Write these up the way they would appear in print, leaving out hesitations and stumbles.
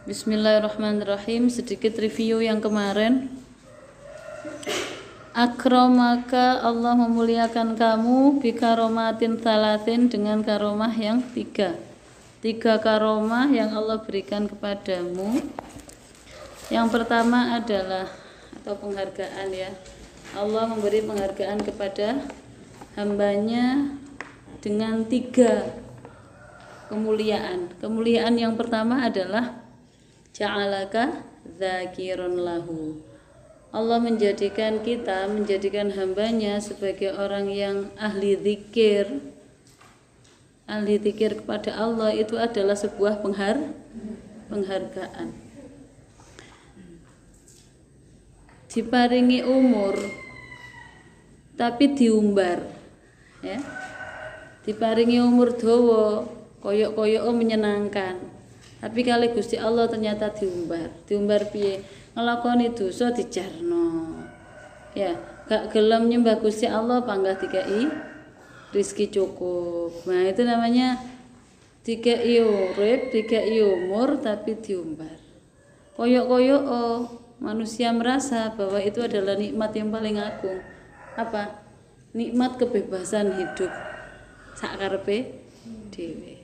Bismillahirrahmanirrahim. Sedikit review yang kemarin. Akramaka, Allah memuliakan kamu bikaromatin talatin, dengan karomah yang tiga karomah yang Allah berikan kepadamu. Yang pertama adalah atau penghargaan, ya, Allah memberi penghargaan kepada hambanya dengan tiga kemuliaan. Kemuliaan yang pertama adalah ja'alaka dzakirun lahu. Allah menjadikan kita, menjadikan hambanya sebagai orang yang ahli zikir. Ahli zikir kepada Allah itu adalah sebuah penghargaan. Diparingi umur tapi diumbar, ya. Diparingi umur dawa, koyok-koyok menyenangkan. Tapi kali Gusti Allah ternyata diumbar piye? Ngelakoni dosa dijarno. Ya, gak gelem nyembah Gusti Allah panggah dikai rizki cukup. Nah, itu namanya dikai urip, dikai umur tapi diumbar. Koyok-koyok manusia merasa bahwa itu adalah nikmat yang paling agung. Apa? Nikmat kebebasan hidup sakarepe dhewe.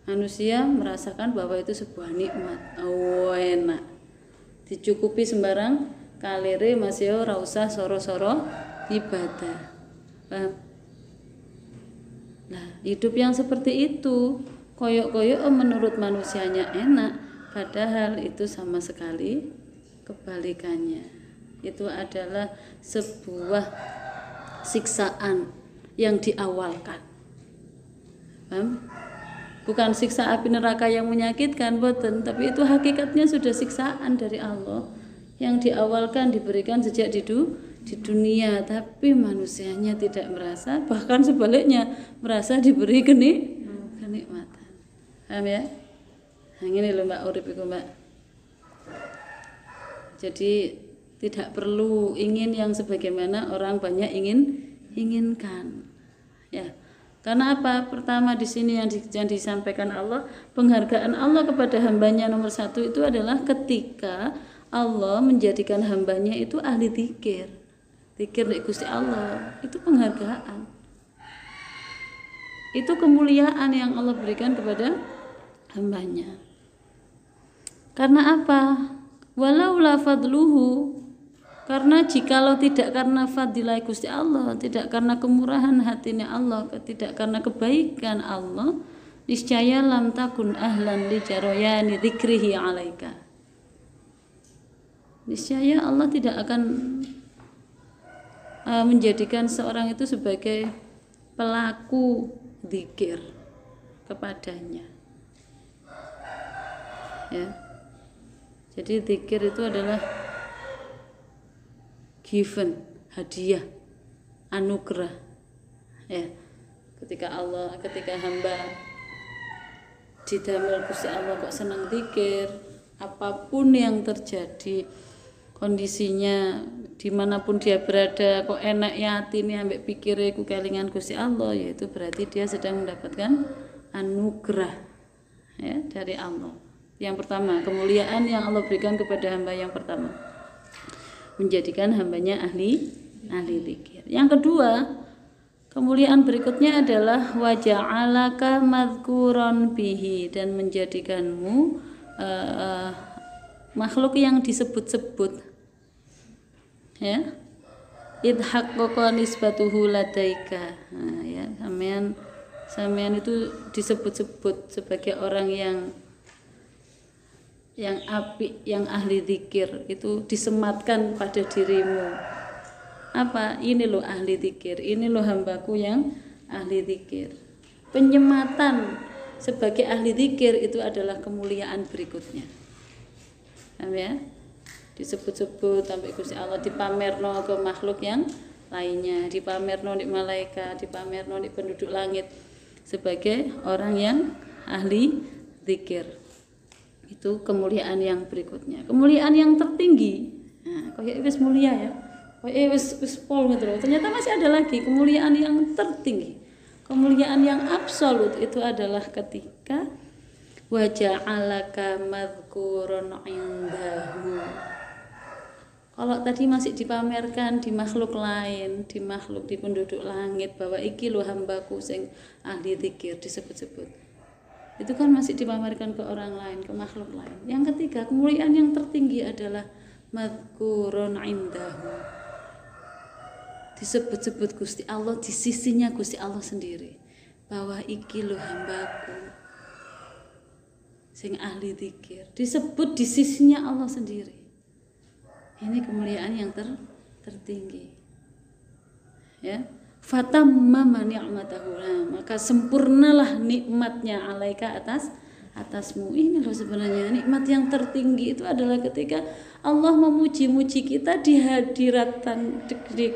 Manusia merasakan bahwa itu sebuah nikmat, enak, dicukupi sembarang kalire, masih ora usah soro-soro ibadah. Nah, hidup yang seperti itu koyok-koyok menurut manusianya enak, padahal itu sama sekali kebalikannya. Itu adalah sebuah siksaan yang diawalkan. Paham? Bukan siksa api neraka yang menyakitkan, boten, tapi itu hakikatnya sudah siksaan dari Allah yang diawalkan, diberikan sejak di dunia, tapi manusianya tidak merasa, bahkan sebaliknya merasa diberi kenikmatan. Paham ya? Nah, ini loh Mbak urip iku, Mbak. Jadi tidak perlu ingin yang sebagaimana orang banyak inginkan. Ya. Karena apa? Pertama di sini yang disampaikan Allah, penghargaan Allah kepada hambanya nomor satu itu adalah ketika Allah menjadikan hambanya itu ahli zikir. Zikir dari Gusti Allah, itu penghargaan. Itu kemuliaan yang Allah berikan kepada hambanya. Karena apa? Walau la fadluhu, karena jikalau tidak karena fadilah Gusti Allah, tidak karena kemurahan hatinya Allah, tidak karena kebaikan Allah, niscaya lam takun ahlan li jaroyani dzikrihi alaika. Niscaya Allah tidak akan menjadikan seorang itu sebagai pelaku zikir kepadanya. Ya. Jadi zikir itu adalah given, hadiah, anugerah, ya. Ketika hamba didamel Gusti Allah kok senang zikir, apapun yang terjadi, kondisinya dimanapun dia berada, kok enak ya hatine ambek pikire ku kelingan Gusti Allah, yaitu berarti dia sedang mendapatkan anugerah, ya, dari Allah. Yang pertama, kemuliaan yang Allah berikan kepada hamba yang pertama, menjadikan hambanya ahli zikir. Yang kedua, kemuliaan berikutnya adalah waja'alaka madzkuran bihi, dan menjadikanmu makhluk yang disebut-sebut, ya, idhaqqaqa nisbatuhu ladaika. Nah, ya, sampean itu disebut-sebut sebagai orang yang apik, yang ahli zikir, itu disematkan pada dirimu. Apa? Ini loh ahli zikir, ini loh hambaku yang ahli zikir. Penyematan sebagai ahli zikir itu adalah kemuliaan berikutnya. Paham ya? Disebut-sebut sampai Gusti Allah, dipamerno ke makhluk yang lainnya, dipamerno di malaikat, dipamerno di penduduk langit sebagai orang yang ahli zikir. Itu kemuliaan yang berikutnya. Kemuliaan yang tertinggi. Nah, kayak wis mulia ya. Kayak wis pol gitu loh. Ternyata masih ada lagi kemuliaan yang tertinggi. Kemuliaan yang absolut itu adalah ketika wa ja'alaka madhkuran indahu. Kalau tadi masih dipamerkan di makhluk lain, di makhluk di penduduk langit bahwa iki lo hambaku sing ahli zikir disebut-sebut. Itu kan masih dipamerkan ke orang lain, ke makhluk lain. Yang ketiga, kemuliaan yang tertinggi adalah madhkurun indahu. Disebut-sebut Gusti Allah di sisinya Gusti Allah sendiri. Bahwa iki lo hambaku sing ahli zikir. Disebut di sisinya Allah sendiri. Ini kemuliaan yang tertinggi. Ya. Fatammama ni'matahu. Nah, maka sempurnalah nikmatnya alaika atasmu. Ini loh sebenarnya nikmat yang tertinggi itu adalah ketika Allah memuji-muji kita di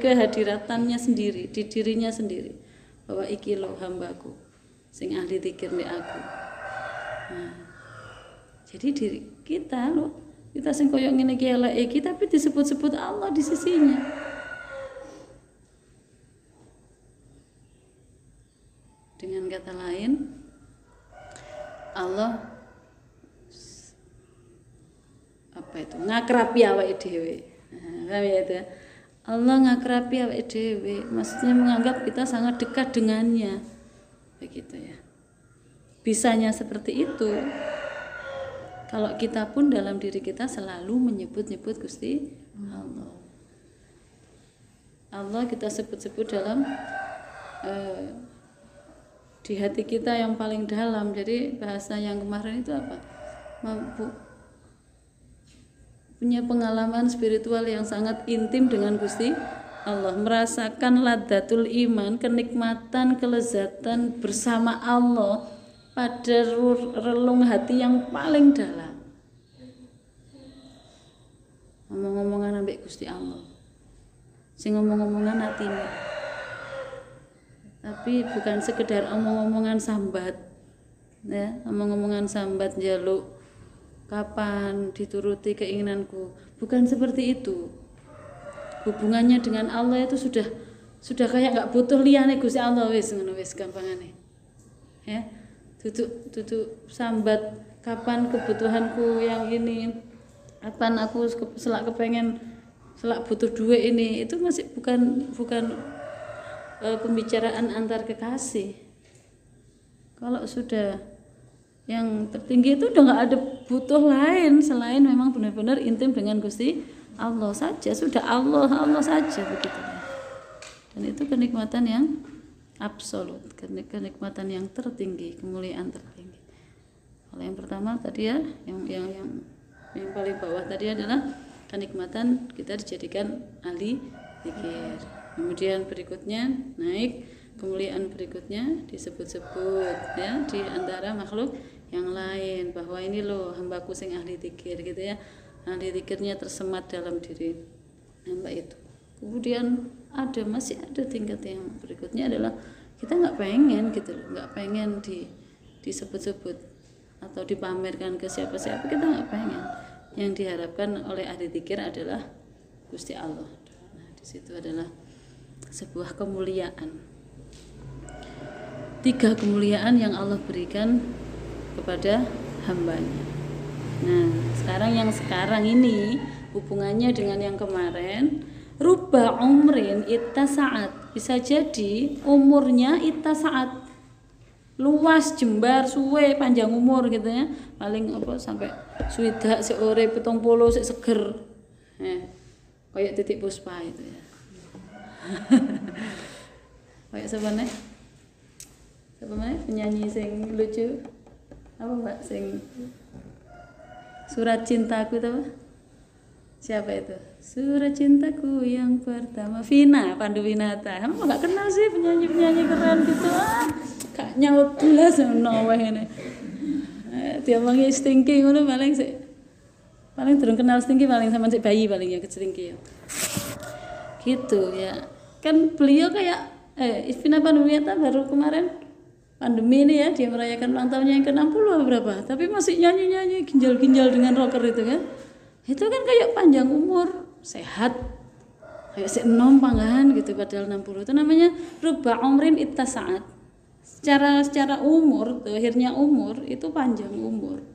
kehadiratannya sendiri, di dirinya sendiri. Bahwa iki loh hambaku sing ahli zikir nek aku. Nah, jadi diri kita loh, kita sing koyo ngene iki elek iki tapi disebut-sebut Allah di sisinya. Dengan kata lain, Allah ngakrapi awake dhewe. Nah, ya itu. Allah ngakrapi awake dhewe, maksudnya menganggap kita sangat dekat dengannya. Begitu ya. Bisanya seperti itu. Kalau kita pun dalam diri kita selalu menyebut-nyebut Gusti Allah. Allah kita sebut-sebut dalam di hati kita yang paling dalam. Jadi bahasa yang kemarin itu apa? Punya pengalaman spiritual yang sangat intim dengan Gusti Allah. Merasakan ladatul iman, kenikmatan, kelezatan bersama Allah pada relung hati yang paling dalam. Ngomong-ngomongan ambek Gusti Allah. Sing ngomong-ngomongan hatinya. Tapi bukan sekedar omong-omongan sambat. Ya, omong-omongan sambat njaluk kapan dituruti keinginanku. Bukan seperti itu. Hubungannya dengan Allah itu sudah kayak enggak butuh liyane Gusti Allah wis ngono wis gampangane. Ya. Duduk sambat kapan kebutuhanku yang ini, kapan aku selak butuh duit ini, itu masih bukan pembicaraan antar kekasih. Kalau sudah yang tertinggi itu udah nggak ada butuh lain selain memang benar-benar intim dengan Gusti Allah saja, sudah Allah saja begitu. Dan itu kenikmatan yang absolut, kenikmatan yang tertinggi, kemuliaan tertinggi. Kalau yang pertama tadi ya, yang paling bawah tadi adalah kenikmatan kita dijadikan ahli zikir. Kemudian berikutnya naik, kemuliaan berikutnya disebut-sebut ya di antara makhluk yang lain bahwa ini loh hambaku sing ahli zikir gitu ya. Ahli zikirnya tersemat dalam diri hamba itu. Kemudian masih ada tingkat yang berikutnya adalah kita nggak pengen gitu loh, nggak pengen disebut-sebut atau dipamerkan ke siapa-siapa, kita nggak pengen. Yang diharapkan oleh ahli zikir adalah Gusti Allah. Nah, di situ adalah sebuah kemuliaan. 3 kemuliaan yang Allah berikan kepada hambanya. Nah, sekarang ini hubungannya dengan yang kemarin. Rubba umrin ittasa'at, bisa jadi umurnya ittasa'at, luas, jembar, suwe, panjang umur gitu ya. Paling sampai swidak seore 70 sik seger. Kayak Titik Puspa itu ya. Kayak siapa nih penyanyi sing lucu apa Mbak sing Surat Cintaku itu apa? Siapa itu? Surat Cintaku yang pertama, Pandu Winata. Kamu nggak kenal sih penyanyi keren gitu? Gak nyaut jelas noweh ini. Dia mangi Stinky ngono paling durung kenal Stinky paling sama cek bayi paling ya ke Stinky ya. Gitu ya. Kan beliau kayak Vina Pandu Winata baru kemarin pandemi ini ya, dia merayakan ulang tahunnya yang ke-60 atau berapa, tapi masih nyanyi-nyanyi ginjal-ginjal dengan rocker itu kan. Itu kan kayak panjang umur, sehat, kayak si enom panggahan gitu padahal 60. Itu namanya rubba umrin ittasa'at. secara umur, akhirnya umur itu panjang umur.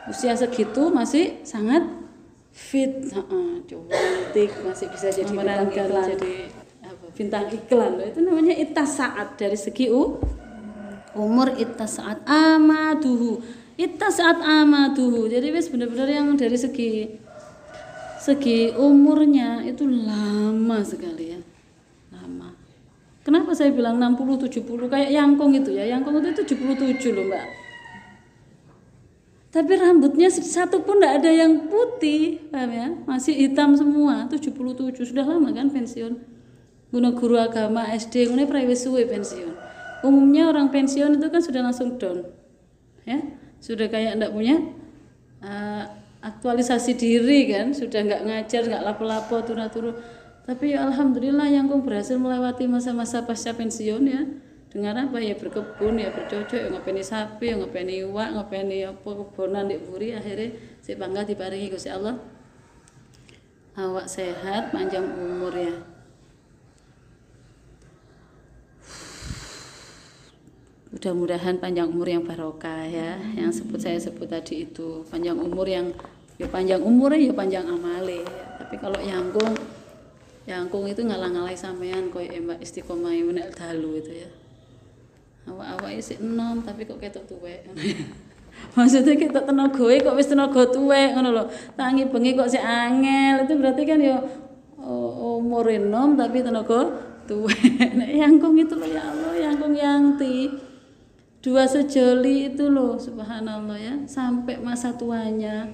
Usia segitu masih sangat fit, cantik, masih bisa jadi bintang iklan, jadi bintang iklan loh. Itu namanya ittasaat dari segi umur, ittasaat amaduhu, ittasaat amaduhu. Jadi wis benar-benar yang dari segi umurnya itu lama sekali ya, lama. Kenapa saya bilang 60-70 kayak Yangkung itu ya, Yangkung itu 77 loh Mbak. Tapi rambutnya satu pun tidak ada yang putih, paham ya? Masih hitam semua, 77 sudah lama kan pensiun. Guru agama SD, ini wis suwe pensiun. Umumnya orang pensiun itu kan sudah langsung down, ya, sudah kayak tidak punya aktualisasi diri kan, sudah nggak ngajar, nggak lapo-lapo, turu-turu. Tapi ya alhamdulillah Yangkung berhasil melewati masa-masa pasca pensiun ya. Dengan apa ya, berkebun ya, bercocok ya, ngopeni sapi ya, ngopeni iwak, ngopeni apa kebonan di buri. Akhirnya si bangga diparingi Gusti Allah awak sehat, panjang umur ya. Mudah-mudahan panjang umur yang barokah ya, yang saya sebut tadi itu panjang umur yang ya panjang umurnya ya panjang amale ya. Tapi kalau Yangkung itu ngalah-ngalai sampean koyo Mbak Istiqomah menek dalu itu ya. Awak-awak isih enom tapi kok ketok tuwek. Maksudnya ketok tenaga kok wis tenaga tuwek ngono lho. Tangi bengi kok sik angel, itu berarti kan ya umur enom tapi tenaga tuwek. Nek Yangkung itu loh ya Allah, Yangkung Yangti. 2 sejoli itu loh, subhanallah ya, sampai masa tuanya.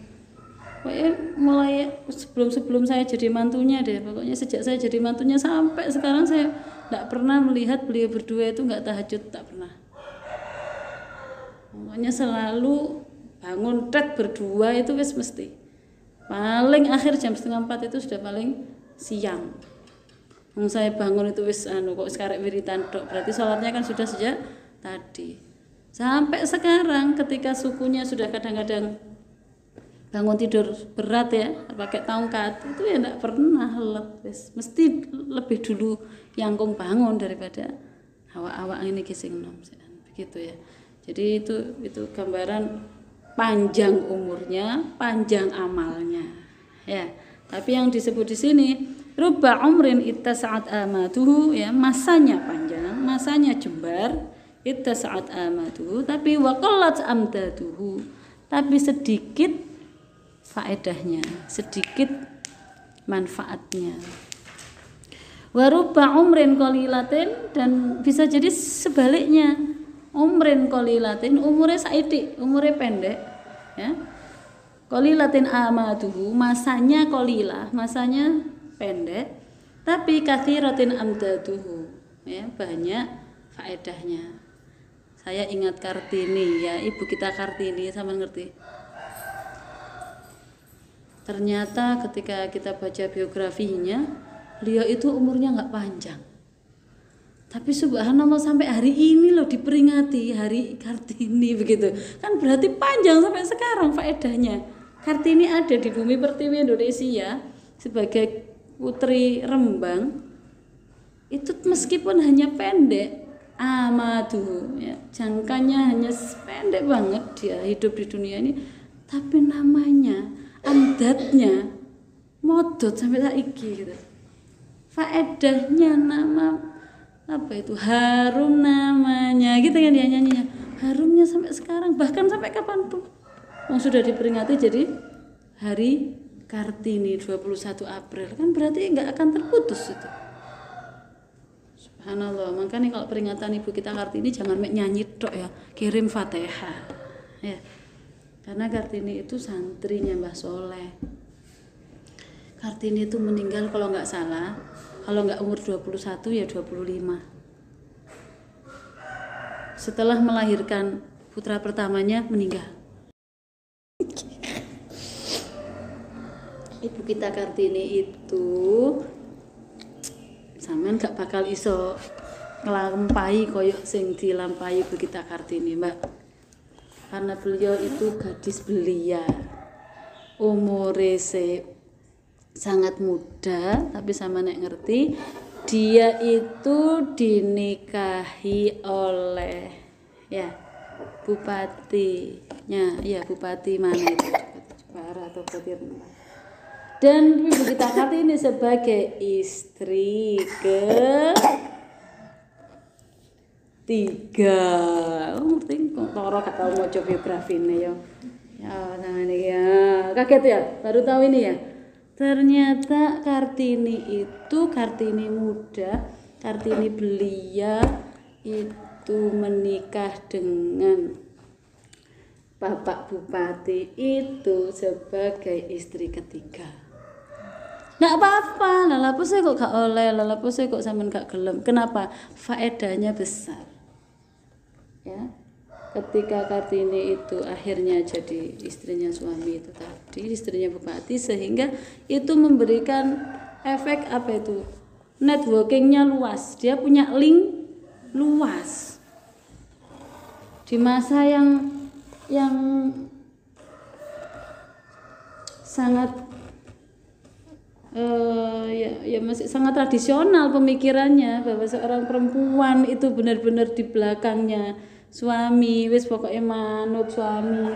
Pokoknya mulai sebelum saya jadi mantunya deh, pokoknya sejak saya jadi mantunya sampai sekarang saya tidak pernah melihat beliau berdua itu nggak tahajud, tak pernah. Pokoknya selalu bangun berdua itu wis mesti. Paling akhir jam 3:30 itu sudah paling siang. Saya bangun itu wis kok sekarang wiritan dok, berarti sholatnya kan sudah sejak tadi. Sampai sekarang ketika sukunya sudah kadang-kadang bangun tidur berat ya, pakai tongkat, itu ya enggak pernah lepas. Mesti lebih dulu Yangkung bangun daripada awak-awak ini kising nom. Begitu ya. Jadi itu gambaran panjang umurnya, panjang amalnya. Ya. Tapi yang disebut di sini rubba umrin ittasa'at amaduhu ya, masanya panjang, masanya jembar, ittasa'at amaduhu, tapi waqallat amdaduhu, tapi sedikit faedahnya, sedikit manfaatnya. Warubba umrin qalilatin, dan bisa jadi sebaliknya, umrin qalilatin, umurnya saidik, umurnya pendek ya. Qalilatin amaduhu, masanya qalilah, masanya pendek, tapi katsiratin amdaduhu ya, banyak faedahnya. Saya ingat Kartini ya, ibu kita Kartini, sama ngerti? Ternyata ketika kita baca biografinya, beliau itu umurnya nggak panjang. Tapi subhanallah sampai hari ini loh diperingati hari Kartini begitu. Kan berarti panjang sampai sekarang faedahnya. Kartini ada di bumi pertiwi Indonesia sebagai putri Rembang. Itu meskipun hanya pendek, amadu ya, jangkanya hanya pendek banget dia hidup di dunia ini, tapi namanya, amdatnya modot sampai saiki gitu. Faedahnya nama apa itu, harum namanya gitu kan ya, nyanyinya harumnya sampai sekarang, bahkan sampai kapanpun yang sudah diperingati jadi hari Kartini 21 April, kan berarti nggak akan terputus itu. Subhanallah, makanya kalau peringatan ibu kita Kartini jangan nyanyi tok ya, kirim Fatihah ya, karena Kartini itu santrinya Mbah Soleh. Kartini itu meninggal kalau nggak salah, kalau nggak umur 21 ya 25. Setelah melahirkan putra pertamanya meninggal. Ibu kita Kartini itu sampean gak bakal iso nglampahi koyo sing dilampahi ibu kita Kartini, Mbak. Karena beliau itu gadis belia. Umure sangat muda, tapi sama nek ngerti dia itu dinikahi oleh ya bupatinya, ya bupati mana itu, Jepara atau Bupati. Dan Ibu Gita Kartini sebagai istri ketiga. Ngerti kok Toro gak tau maca biografine ya. Ya sampeyan ya. Kaget ya, baru tahu ini ya. Ternyata Kartini itu Kartini muda, Kartini belia itu menikah dengan Bapak Bupati itu sebagai istri ketiga. Nggak apa-apa, lalapo saya kok gak oleh, lalapo saya kok sampean gak gelem. Kenapa? Faedahnya besar. Ya. Ketika Kartini itu akhirnya jadi istrinya suami itu tadi, istrinya bupati, sehingga itu memberikan efek apa itu? Networkingnya luas. Dia punya link luas. Di masa yang sangat ya masih sangat tradisional pemikirannya, bahwa seorang perempuan itu benar-benar di belakangnya suami, wis pokoknya manut suami,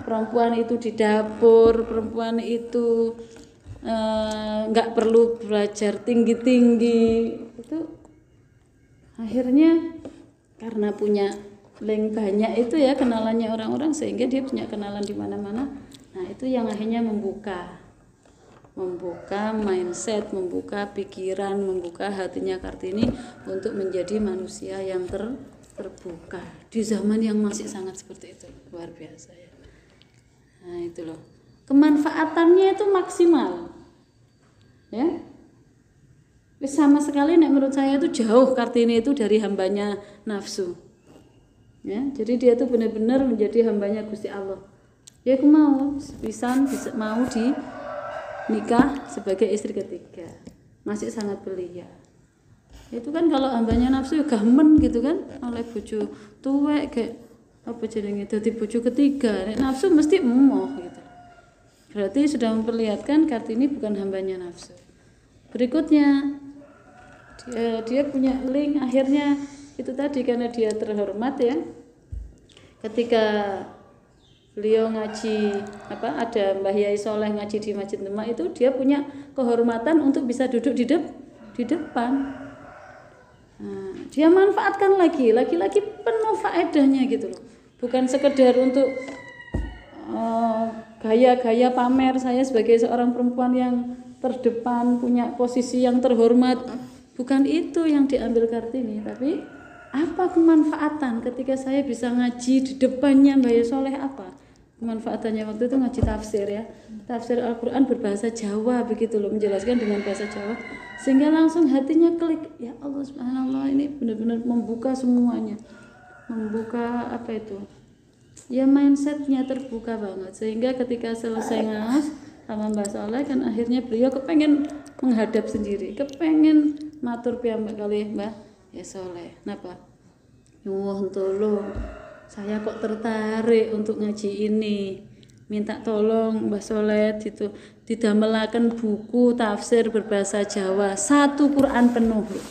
perempuan itu di dapur, perempuan itu nggak perlu belajar tinggi-tinggi. Itu akhirnya karena punya link banyak itu ya, kenalannya orang-orang, sehingga dia punya kenalan di mana-mana. Nah itu yang akhirnya membuka mindset, membuka pikiran, membuka hatinya Kartini untuk menjadi manusia yang terbuka di zaman yang masih sangat seperti itu. Luar biasa ya. Nah itu loh, kemanfaatannya itu maksimal ya. Sama sekali menurut saya itu jauh Kartini itu dari hambanya nafsu ya. Jadi dia itu benar-benar menjadi hambanya Gusti Allah. Dia mau mau nikah sebagai istri ketiga, masih sangat belia. Itu kan kalau hambanya nafsu gamen gitu kan, oleh bojo tuwek kayak apa jenenge dadi bojo ketiga, nek nafsu mesti emoh gitu. Berarti sudah memperlihatkan Kartini bukan hambanya nafsu. Berikutnya dia punya link, akhirnya itu tadi karena dia terhormat ya. Ketika beliau ngaji ada Mbah Yai Soleh ngaji di Masjid Demak itu, dia punya kehormatan untuk bisa duduk di depan. Nah, dia manfaatkan lagi penuh faedahnya gitu loh. Bukan sekedar untuk gaya-gaya pamer saya sebagai seorang perempuan yang terdepan, punya posisi yang terhormat. Bukan itu yang diambil Kartini, tapi apa kemanfaatan ketika saya bisa ngaji di depannya Mbah Yai Soleh, apa kemanfaatannya? Waktu itu ngaji tafsir ya, tafsir Al-Quran berbahasa Jawa begitu loh, menjelaskan dengan bahasa Jawa, sehingga langsung hatinya klik, ya Allah subhanallah, ini benar-benar membuka semuanya, membuka apa itu ya, mindsetnya terbuka banget, sehingga ketika selesai ngaos sama Mbah Soleh kan akhirnya beliau kepengen menghadap sendiri, kepengen matur piyambak kali Mbah Yai Soleh. Napa? Nyuwun tolong, saya kok tertarik untuk ngaji ini. Minta tolong Mbah Soleh didamelaken buku tafsir berbahasa Jawa, 1 Quran penuh loh,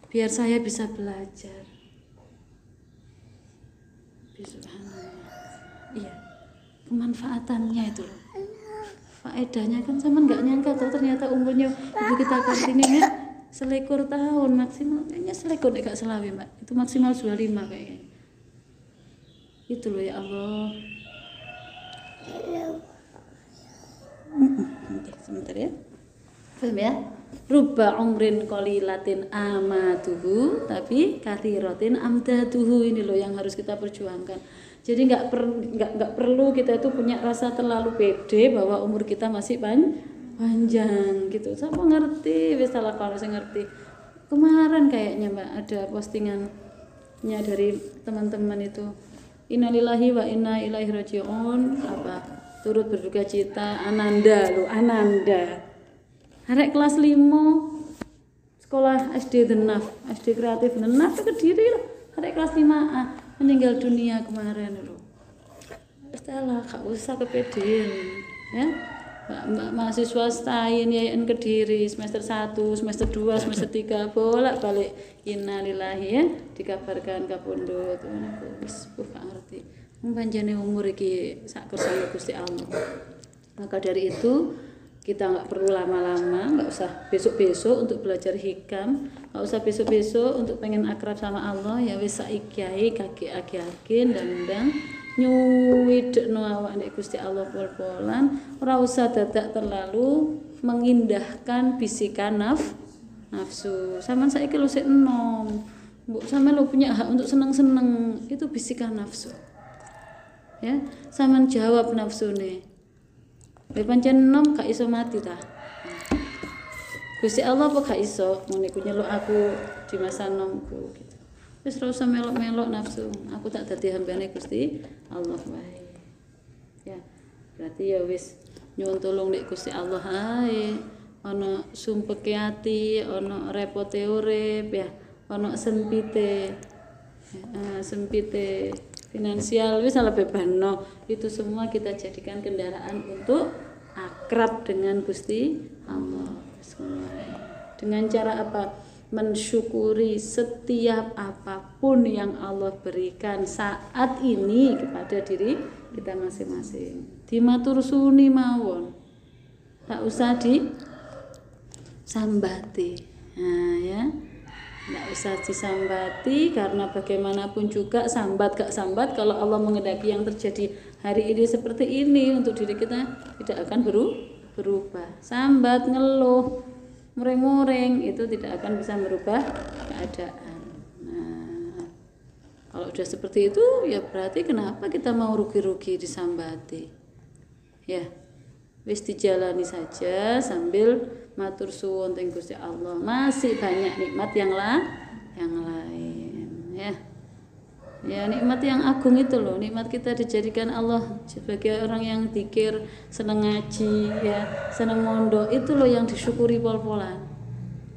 biar saya bisa belajar. Iya, kemanfaatannya itu loh, faedahnya kan sama nggak nyangka tuh ternyata umurnya Ibu kita Kartini ya 21 tahun maksimal, kayaknya 21 gak selawe Mbak, itu maksimal 25 kayaknya. Itu loh ya Allah. Sebentar ya. Paham ya? Rubba umrin qalilatin amatuhu tapi kathiratin amdaduhu. Ini loh yang harus kita perjuangkan. Jadi nggak perlu kita itu punya rasa terlalu pede bahwa umur kita masih panjang gitu. Siapa ngerti, wis salah kalau saya ngerti. Kemarin kayaknya Mbak ada postingannya dari teman-teman itu. Innalillahi wa inna ilaihi raji'un, turut berduka cita Ananda. Arek kelas 5 sekolah SD Denaf, SD Kreatif Denaf ke Kediri loh. Arek kelas 5A meninggal dunia kemarin loh. Setelah gak usah kepedean ya. mahasiswa STAIN YAIN Kediri semester 1, semester 2, semester 3 bolak-balik innalillahi ya dikabarkan kapundhut wis gak ngerti panjane umur iki sak kersane Gusti Allah. Maka dari itu kita nggak perlu lama-lama, nggak usah besok-besok untuk belajar hikam, nggak usah besok-besok untuk pengen akrab sama Allah. Ya wis saiki ae kaki-kaki dan nyuwidekno awak nek Gusti Allah pol-polan, ora usah dadak terlalu mengindahkan bisikan nafsu. Sampeyan saiki lho sik enom. Mbok sampeyan lho punya hak untuk seneng-seneng, itu bisikan nafsu. Ya, sampeyan jawab nafsune. Lha pancen enom gak iso mati ta. Gusti Allah apa gak iso ngene ku nyeluk aku di masa enomku gitu. Wis ora usah melok-melok nafsu. Aku tak dadi hambane Gusti Allah wae. Ya. Berarti ya wis nyuwun tulung nek Gusti Allah ae. Ana sumpeke ati, ana repote urip ya, ana sempite finansial wis ala bebano. Itu semua kita jadikan kendaraan untuk akrab dengan Gusti Allah. Dengan cara apa? Mensyukuri setiap apapun yang Allah berikan saat ini kepada diri kita masing-masing. Dimatur suni mawon. Tak usah disambati. Nah ya. Tidak usah disambati karena bagaimanapun juga sambat gak sambat kalau Allah mengendaki yang terjadi hari ini seperti ini untuk diri kita tidak akan berubah. Sambat, ngeluh, mureng-mureng itu tidak akan bisa merubah keadaan. Nah, kalau sudah seperti itu ya berarti kenapa kita mau rugi-rugi disambati? Ya, wis dijalani saja sambil matur suwun teng Gusti Allah. Masih banyak nikmat yang lain ya. Ya nikmat yang agung itu loh, nikmat kita dijadikan Allah sebagai orang yang dzikir, seneng ngaji ya, seneng mondok, itu loh yang disyukuri pol-polan.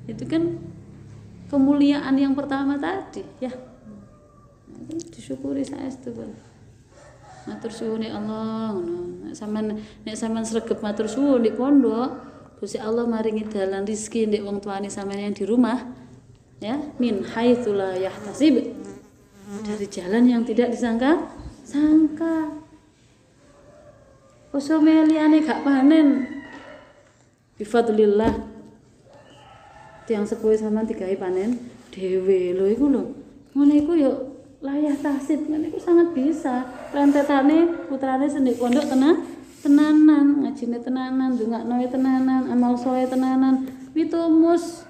Itu kan kemuliaan yang pertama tadi ya. Itu disyukuri saestu pun. Matur suwun ya Allah ngono. Nek sampean sregep matur suwun di pondok, Gusti Allah maringi dalan rezeki ndek wong tuane sampeyan yang di rumah ya min haitsu la yahtasib, dari jalan yang tidak disangka. Usome liyane gak panen bifadlillah tiyang sepuhe sampean digawe panen dhewe lho iku lho. Ngene iku yo layah tasib, ngene iku sangat bisa. Rentetane putrane sendek pondok tenanan, ngajine tenanan, ndongaknoe tenanan, amal soleh tenanan, pitumus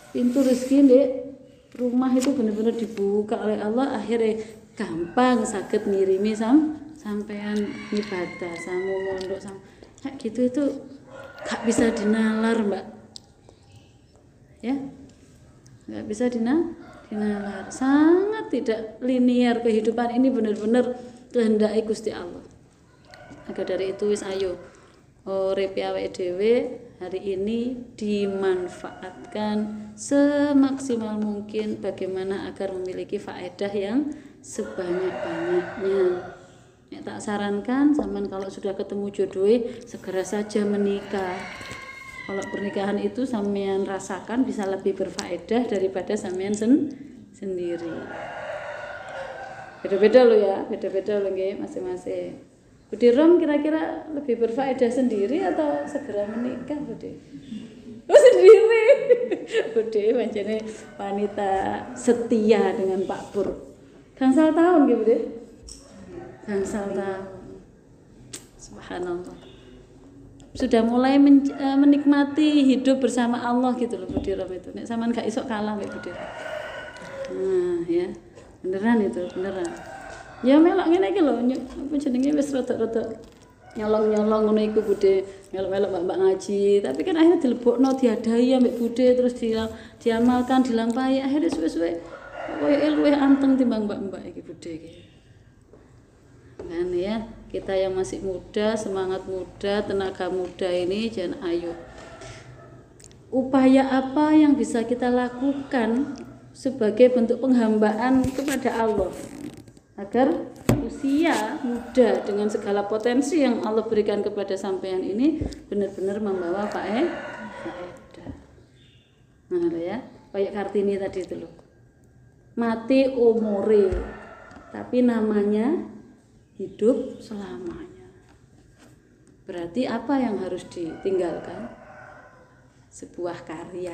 pintu rezeki ndek rumah itu benar-benar dibuka oleh Allah, akhirnya gampang saged ngirimi sampean ibadah sama mondok sama kayak gitu. Itu gak bisa dinalar Mbak ya, gak bisa dinalar, sangat tidak linear kehidupan ini, benar-benar kehendaki Gusti Allah. Maka dari itu wis ayo urip awake dhewe hari ini dimanfaatkan semaksimal mungkin bagaimana agar memiliki faedah yang sebanyak-banyaknya. Tak sarankan sampean kalau sudah ketemu jodoh segera saja menikah. Kalau pernikahan itu sampean rasakan bisa lebih berfaedah daripada sampean sendiri. Beda-beda loh ya, beda-beda loh nggih masing-masing. Budi Rom kira-kira lebih berfaedah sendiri atau segera menikah Budi? Oh sendiri. Budi pancene wanita setia dengan Pak Pur. Gangsal tahun nggih Budi? Gangsal tahun. Subhanallah. Sudah mulai menikmati hidup bersama Allah gitu loh Budi Rom itu. Nek sampean gak iso kalah mbek Budi Rom. Nah ya, beneran itu, beneran. Ya melok ngene iki lho, apa jenenge wis rada-rada nyolong-nyolong ngono iku Bude, melok-melok mbak ngaji, tapi kan akhirnya dilebokno diadahi ambek Bude terus diamalkan, dilampahi, akhirnya suwe-suwe koyo luwih anteng timbang mbak-mbak iki Bude iki. Kan ya, kita yang masih muda, semangat muda, tenaga muda ini jangan ayo. Upaya apa yang bisa kita lakukan sebagai bentuk penghambaan kepada Allah? agar usia muda dengan segala potensi yang Allah berikan kepada sampean ini benar-benar membawa faedah. Nah ya, kayak Kartini tadi itu loh, mati umure tapi namanya hidup selamanya. Berarti apa yang harus ditinggalkan? Sebuah karya.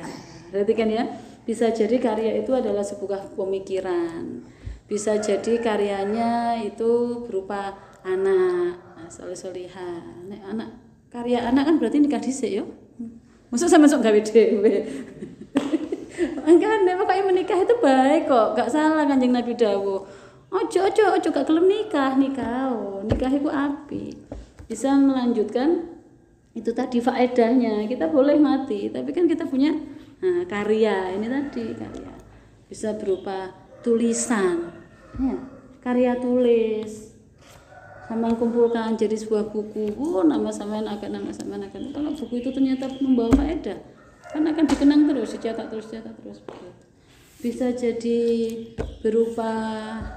Berarti kan ya, bisa jadi karya itu adalah sebuah pemikiran, bisa jadi karyanya itu berupa anak, soleh-solihah. Anak karya anak kan berarti nikah dhisik yo. Masa sama sok gawe dhewe. Makanya pokoknya menikah itu baik kok, gak salah Kanjeng Nabi dawuh. Ojo gak gelem nikah itu api. Bisa melanjutkan itu tadi faedahnya. Kita boleh mati, tapi kan kita punya karya. Ini tadi karya. Bisa berupa tulisan. Ya, karya tulis. Sama kumpulkan jadi sebuah buku. Nama sampean akan. Kalau buku itu ternyata membawa faedah, kan akan dikenang terus, dicetak terus. Bisa jadi berupa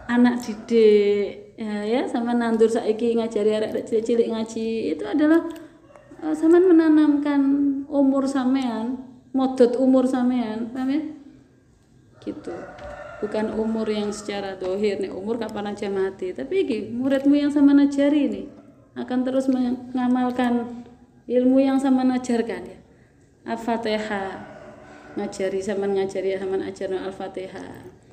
anak didik ya sama nandur saiki ngajari arek cilik ngaji. Itu adalah sampean menanamkan umur sampean, modot umur sampean, paham ya? Gitu. Bukan umur yang secara dohir nih, umur kapan aja mati, tapi iki muridmu yang sampean ajari ini akan terus mengamalkan ilmu yang sampean ajarkan ya. Al-Fatihah ngajari sampean ajarno Al-Fatihah.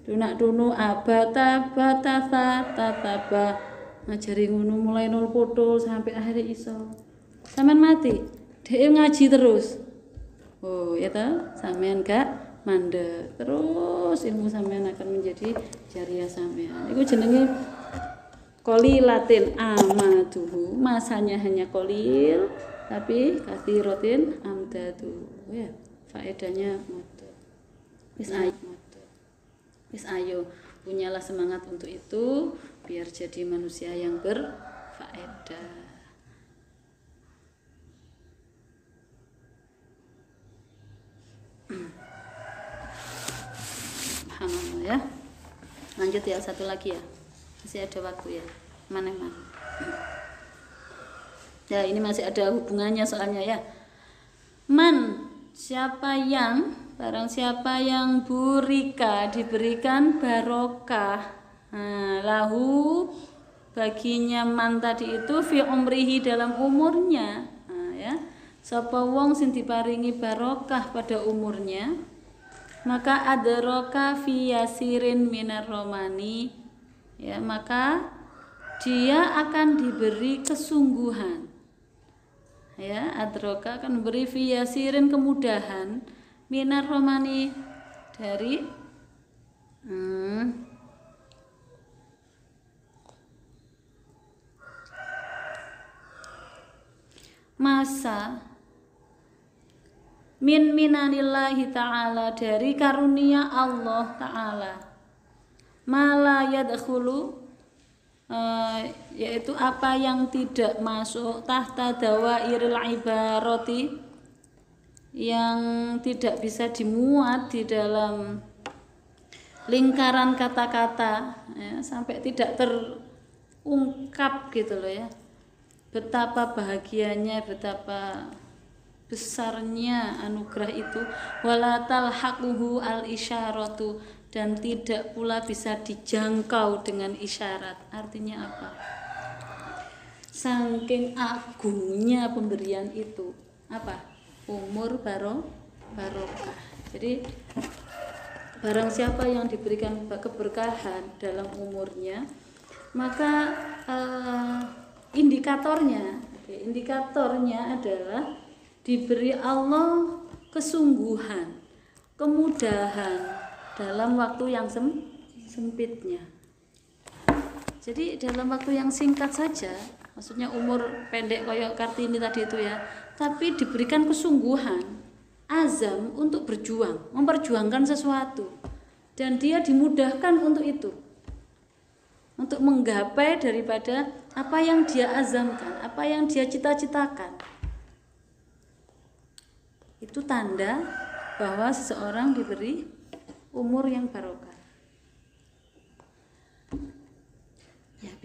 Dunak-dunu abata tataba ngajari ngono mulai nol putul sampai akhirnya iso. Sampean mati, dhek ngaji terus. Oh, ya ta, sampean gak mandek. Terus ilmu sampean akan menjadi jariah sampean. Iku jenenge qolilatin amaduhu. Masanya hanya qalil tapi katsiratin amdadu. Ya. Faedahnya motor. Wis ayo punyalah semangat untuk itu biar jadi manusia yang berfaedah. Subhanallah ya. Lanjut ya, satu lagi ya. Masih ada waktu ya. Mana? Ya, ini masih ada hubungannya soalnya ya. Barang siapa yang diberikan barokah, lahu baginya man tadi itu fi umrihi dalam umurnya, ya. Sapa wong sing diparingi barokah pada umurnya, maka adraka fi yasirin minar romani, ya, maka dia akan diberi kesungguhan. Ya, adroka akan memberi fiyasirin kemudahan minar romani dari masa minanillahi ta'ala, dari karunia Allah ta'ala, mala yadkhulu, yaitu apa yang tidak masuk tahta dawairil ibarati, yang tidak bisa dimuat di dalam lingkaran kata-kata, ya, sampai tidak terungkap gitu loh ya, betapa bahagianya, betapa besarnya anugerah itu. Wala talhaquhu al isyaratu, dan tidak pula bisa dijangkau dengan isyarat. Artinya apa? Saking agungnya pemberian itu, apa? Umur barokah. Jadi barang siapa yang diberikan keberkahan dalam umurnya, maka indikatornya adalah diberi Allah kesungguhan, kemudahan dalam waktu yang sempitnya. Jadi dalam waktu yang singkat saja, maksudnya umur pendek kayak Kartini tadi itu ya, tapi diberikan kesungguhan, azam untuk berjuang, memperjuangkan sesuatu, dan dia dimudahkan untuk itu, untuk menggapai daripada apa yang dia azamkan, apa yang dia cita-citakan. Itu tanda bahwa seseorang diberi umur yang barokah.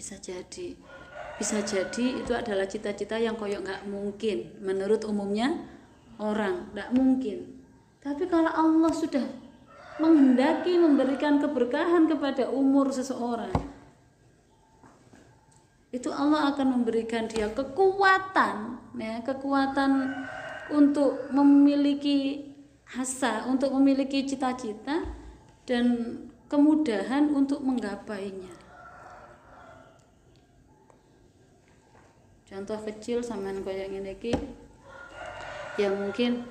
Bisa jadi itu adalah cita-cita yang koyok nggak mungkin menurut umumnya orang, nggak mungkin. Tapi kalau Allah sudah menghendaki memberikan keberkahan kepada umur seseorang, itu Allah akan memberikan dia kekuatan, ya, kekuatan untuk memiliki asa, untuk memiliki cita-cita dan kemudahan untuk menggapainya. Contoh kecil sampean kayak ngene iki, yang mungkin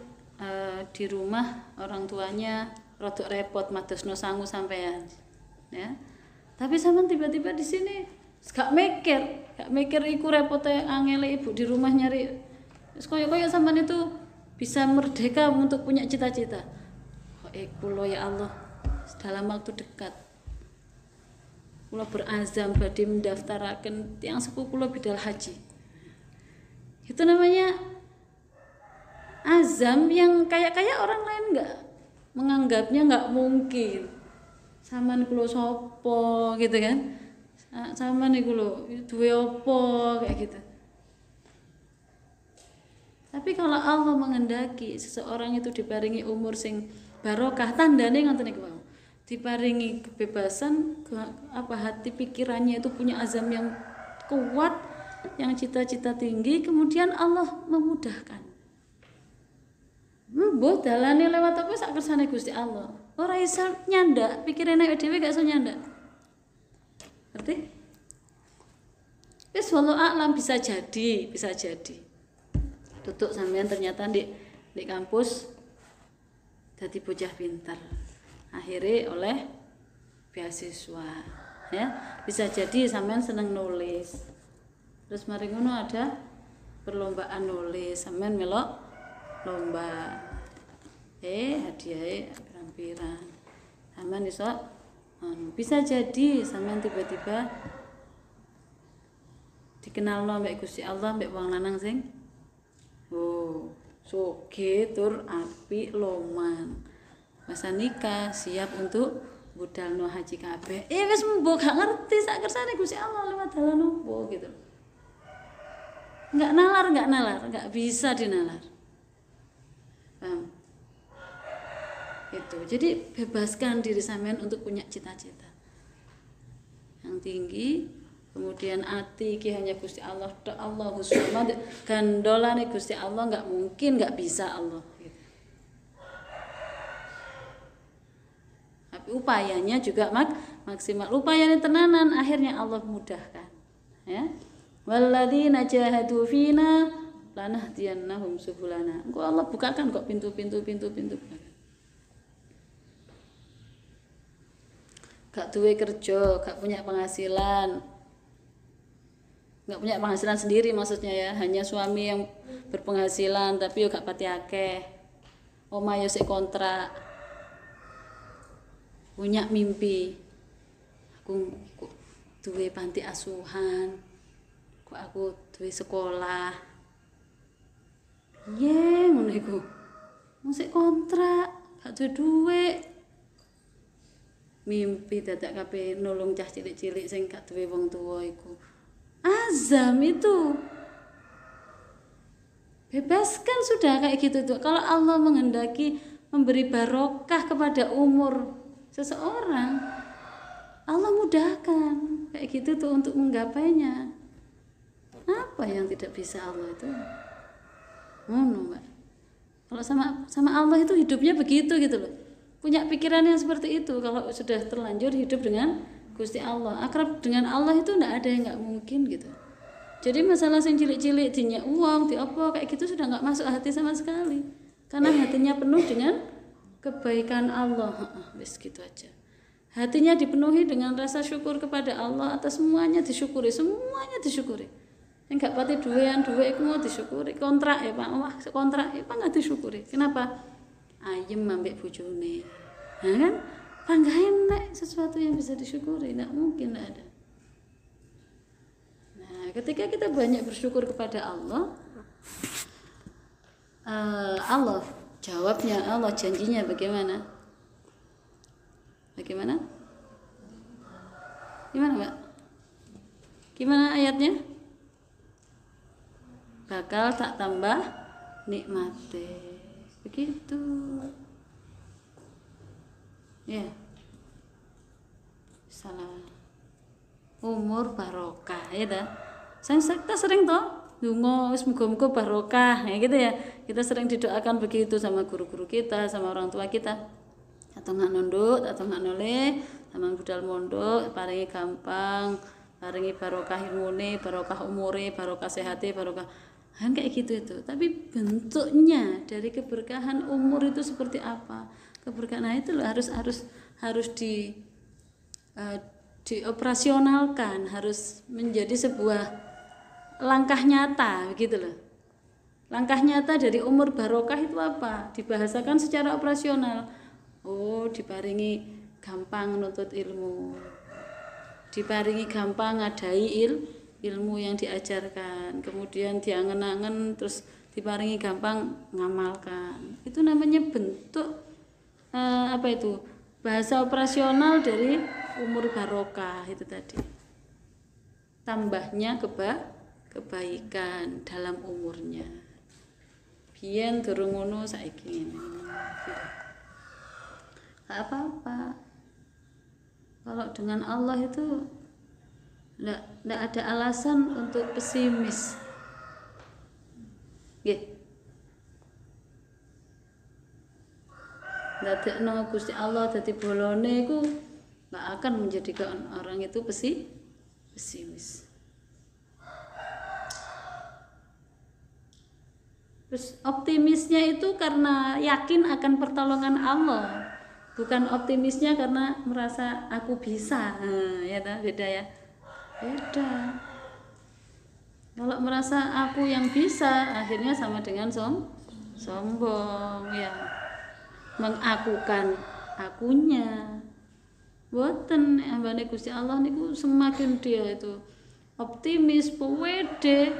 di rumah orang tuanya rodok repot madosno sangu sampean, ya. Tapi sampean tiba-tiba di sini gak mikir iku repote angele ibu di rumah nyari. Wis koyo-koyo sampean itu bisa merdeka untuk punya cita-cita. Kula ya Allah, dalam waktu dekat kula berazam badhe mendaftarkan tiang sepuh kula bidal haji. Itu namanya azam yang kayak orang lain menganggapnya nggak mungkin. Saman kula sopo gitu kan? Saman niku lho duwe apa kayak gitu. Tapi kalau Allah menghendaki seseorang itu diparingi umur sing barokah, tandane ngoten niku wae. Diparingi kebebasan, hati pikirannya itu punya azam yang kuat, yang cita-cita tinggi, kemudian Allah memudahkan. Mbok dalane lewat apa sak kersane Gusti Allah. Ora iso nyandak, pikirane dhewe gak iso nyandak. Ngerti? Wis wallahu a'lam, bisa jadi. Tutuk sampean ternyata di kampus dadi bocah pinter. Akhirnya oleh beasiswa, ya. Bisa jadi sampean seneng nulis. Terus mari ngono ada perlombaan nulis, sampean melok lomba. Hadiahnya pirang-pirang. Sampean iso bisa jadi sampean tiba-tiba dikenalno mbek Gusti Allah mbek wong lanang sing sugih tur apik loman. Masa nikah siap untuk budalno haji kabeh. Wis mbok gak ngerti sak kersane Gusti Allah lewat dalan opo gitu. Enggak nalar, enggak bisa dinalar. Paham? Itu. Jadi bebaskan diri sampean untuk punya cita-cita yang tinggi. Kemudian ati ki hanya Gusti Allah, Allahu Samad, gandolane Gusti Allah enggak mungkin enggak bisa Allah gitu. Tapi upayanya juga maksimal. Upayanya tenanan, akhirnya Allah mudahkan. Ya. Walladzina jahadu fina lanahdiyannahum subulana. Engko Allah bukakan kok pintu-pintu. Gak duwe kerja, gak punya penghasilan. Gak punya penghasilan sendiri maksudnya ya, hanya suami yang berpenghasilan tapi yo gak pati akeh. Omah yo sik kontrak. Punya mimpi. Aku duwe panti asuhan. Aku duwe sekolah. Ngono iku. Masih kontrak, gak duwe duit. Mimpi dadak kabeh nulung cah cilik-cilik sing gak duwe wong tuwa iku. Azam itu. Bebaskan sudah kayak gitu tuh. Kalau Allah menghendaki memberi barokah kepada umur seseorang, Allah mudahkan kayak gitu tuh untuk menggapainya. Apa yang tidak bisa Allah itu? Mbak. Kalau sama Allah itu hidupnya begitu gitu loh. Punya pikiran yang seperti itu. Kalau sudah terlanjur hidup dengan Gusti Allah, akrab dengan Allah itu enggak ada yang enggak mungkin gitu. Jadi masalah yang cilik-cilik dinya uang, di apa kayak gitu sudah enggak masuk hati sama sekali. Karena hatinya penuh dengan kebaikan Allah. Wis gitu aja. Hatinya dipenuhi dengan rasa syukur kepada Allah atas semuanya disyukuri. Enggak pati duwean duwe iku mau disyukuri. Kontrak ya Pak, wah kontrak ya Pak enggak disyukuri. Kenapa? Ayem ambek bojone. Nah kan banggain nek sesuatu yang bisa disyukuri, enggak mungkin enggak ada. Nah, ketika kita banyak bersyukur kepada Allah, Allah jawabnya, Allah janjinya bagaimana? Gimana Mbak? Gimana ayatnya? Bakal tak tambah nikmate. Begitu. Ya. Salah. Umur barokah ya dah. Kita sering toh donga wis muga-muga barokah ya gitu ya. Kita sering didoakan begitu sama guru-guru kita, sama orang tua kita. Atau nggak nunduk, atau nggak noleh, sama budal mondok, paringi gampang, paringi barokah ilmune, barokah umure, barokah sehate, barokah kayak gitu itu. Tapi bentuknya dari keberkahan umur itu seperti apa? Keberkahan itu loh harus dioperasionalkan, harus menjadi sebuah langkah nyata gitu loh. Langkah nyata dari umur barokah itu apa? Dibahasakan secara operasional. Oh, diparingi gampang nuntut ilmu. Diparingi gampang ngadai ilmu yang diajarkan. Kemudian diangen-angen terus diparingi gampang ngamalkan. Itu namanya bentuk bahasa operasional dari umur barokah itu tadi. Tambahnya kebaikan dalam umurnya. Biyen durung ngono saiki ngene. Gak apa-apa. Kalau dengan Allah itu enggak ada alasan untuk pesimis. Nggih. Ndadekno Gusti Allah dadi bolone iku enggak akan menjadikan orang itu pesimis. Terus optimisnya itu karena yakin akan pertolongan Allah, bukan optimisnya karena merasa aku bisa. Ya beda ya. Beda. Kalau merasa aku yang bisa, akhirnya sama dengan sombong ya. Mengakukan akunya. Boten ambane Gusti Allah niku semakin dia itu optimis, pede,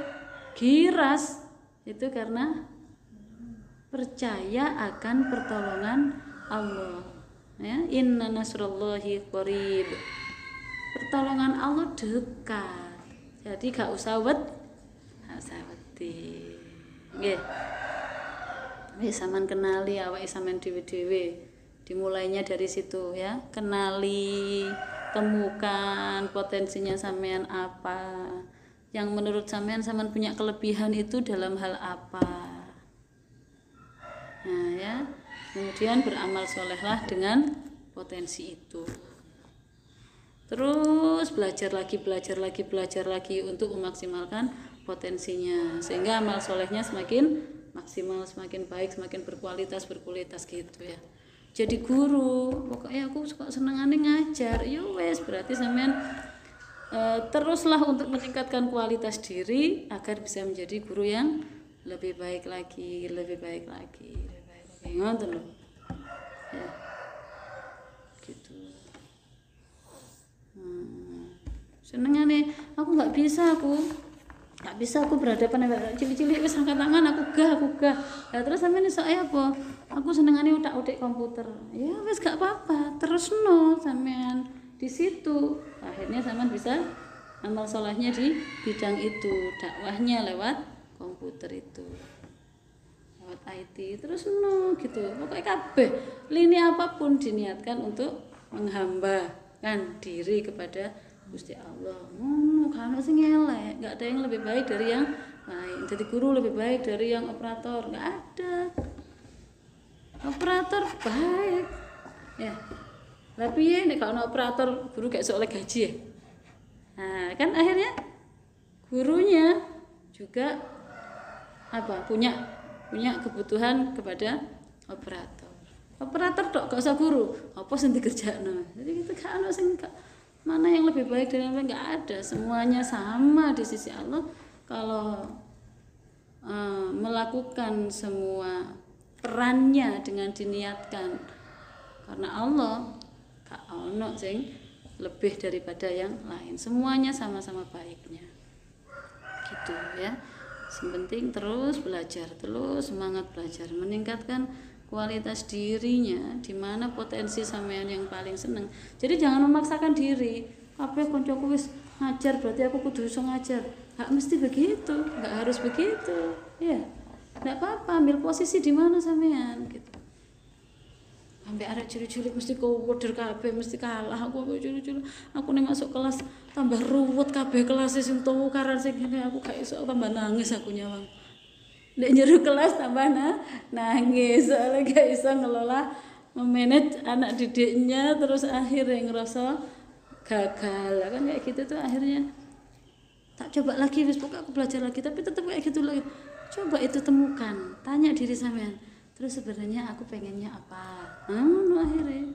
giras itu karena percaya akan pertolongan Allah. Ya, inna nasrullahi qarib. Pertolongan Allah dekat. Jadi gak usah wedi. Nggih. Wis sampean kenali awake sampean dhewe-dhewe. Dimulainya dari situ ya. Kenali, temukan potensinya sampean apa. Yang menurut sampean punya kelebihan itu dalam hal apa. Nah ya, kemudian beramal solehlah dengan potensi itu. Terus belajar lagi untuk memaksimalkan potensinya. Sehingga amal solehnya semakin maksimal, semakin baik, semakin berkualitas gitu ya. Jadi guru, pokoknya aku suka senengane ngajar. Yo wes berarti sampean teruslah untuk meningkatkan kualitas diri agar bisa menjadi guru yang lebih baik lagi. Ngoten lho. Ya. Gitu. Senengane aku nggak bisa aku berhadapan dengan cilik-cilik wis angkat tangan aku gah. Ya terus sampeyan iso apa? Aku senengane utak-utik komputer. Ya wis gak apa-apa, terusno sampean di situ. Akhirnya sampean bisa amal solehnya di bidang itu, dakwahnya lewat komputer itu. Lewat IT terus gitu. Pokoknya kabeh lini apapun diniatkan untuk menghambakan diri kepada Gusti Allah. Kalau sing elek, enggak ada yang lebih baik dari yang lain. Jadi guru lebih baik dari yang operator, enggak ada. Operator baik. Ya. Lah piye nek kalau operator guru gak iso oleh gaji ya? Nah, kan akhirnya gurunya juga punya kebutuhan kepada operator. Operator tok gak usah guru, apa sing dikerjakno. Jadi kita gak ono sing mana yang lebih baik dari yang lain, nggak ada, semuanya sama di sisi Allah. Kalau melakukan semua perannya dengan diniatkan karena Allah, gak ono sing lebih daripada yang lain, semuanya sama-sama baiknya gitu ya. Yang penting terus belajar, terus semangat belajar, meningkatkan kualitas dirinya, di mana potensi sampean yang paling seneng. Jadi jangan memaksakan diri. kabeh kancaku wis ngajar berarti aku kudu iso ngajar. Enggak mesti begitu, enggak harus begitu. Ya. Enggak apa-apa, ambil posisi di mana sampean gitu. Sampai arek cilik-cilik mesti kuweder kabeh, mesti kalah aku cilik-cilik. Aku nek masuk kelas tambah ruwet kabeh kelas sing tukaran sing ngene aku gak iso tambah nangis aku nyawang. Nek jero kelas tambah nangis soalnya gak iso ngelola memanage anak didiknya terus akhirnya ngerasa gagal. Kan kayak gitu tuh akhirnya tak coba lagi wis pokoknya aku belajar lagi tapi tetap kayak gitu lagi. Coba itu temukan, tanya diri sampean. Terus sebenarnya aku pengennya apa? Akhirnya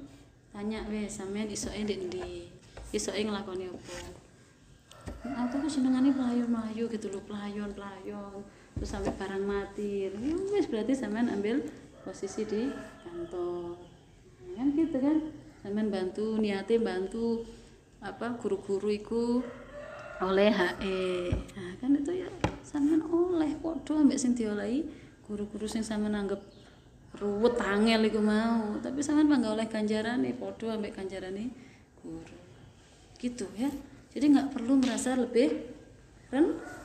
tanya wes sampean isoke ndek ndi? Isoke nglakoni apa? Aku tuh senengane pelayon-pelayon gitu loh, pelayon. Terus sampai barang mati. Ya wes berarti sampean ambil posisi di kantor. Kan gitu kan? Sampean bantu niate bantu apa guru-guru iku oleh HE. Nah, kan itu ya sampean oleh padha ambek sing diolehi guru-guru sing sampean anggap ruwet angel iku mau, tapi sampean mangga oleh ganjarane padha ambek ganjarane guru. Gitu ya. Jadi enggak perlu merasa lebih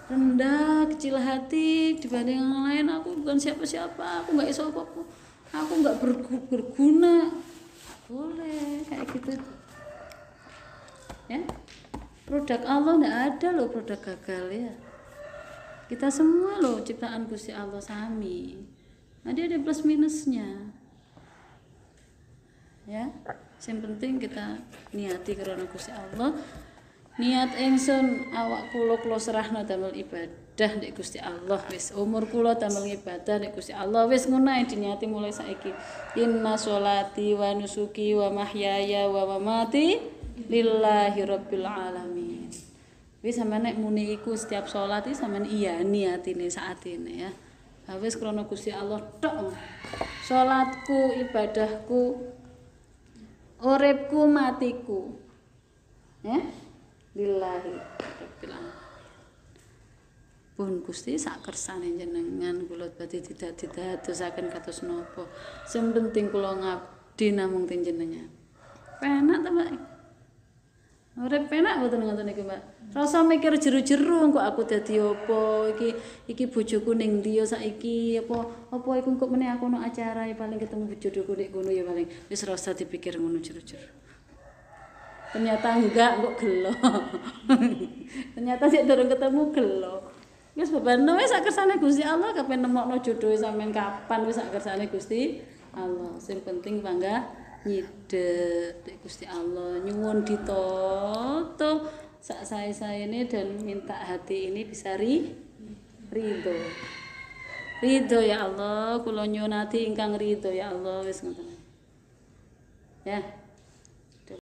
rendah, kecil hati dibanding yang lain. Aku bukan siapa-siapa, aku enggak iso apa-apa. Aku enggak berguna. Boleh kayak gitu. Ya. Produk Allah enggak ada loh produk gagal ya. Kita semua loh ciptaan Gusti Allah sami. Nah, dia ada plus minusnya. Ya. Yang penting kita niati karena Gusti Allah. Niat ingsun awak kula serahna damel ibadah nek Gusti Allah wis umur kula damel ibadah nek Gusti Allah wis ngono ae diniati mulai saiki. Inna sholati wa nusuki wa mahyaya wa mamati lillahi rabbil alamin. Wis sampeyan nek muni iku setiap salat iki sampeyan iya niatine saatine ya. Wis krana Gusti Allah tok. Salatku, ibadahku, uripku, matiku. Ya. Lillahi rabbil alamin. Pun Gusti sak kersane jenengan kula badhe didadosaken kados napa. Sing penting kula ngabdi namung teng jenengan. Penak ta, Mbak? Urip penak mboten ngoten niku, Mbak. Rasa mikir jeru-jeru engko aku dadi apa, iki bojoku ning ndi saiki, apa iku engko meneh aku ono acara paling ketemu bojoku nek ngono ya paling wis rasa dipikir ngono jeru-jeru. Ternyata enggak kok gelo. Ternyata sik durung ketemu gelo. Wis babane wis sak kersane Gusti Allah kapan nemokno jodohe sampean kapan wis sak kersane Gusti Allah. Sing penting bangga nyidek Gusti Allah nyuwun ditoto sak sae-saene dan minta hati ini bisa ridho. Ridho ya Allah, kula nyuwun ati ingkang ridho ya Allah wis ngoten. Ya.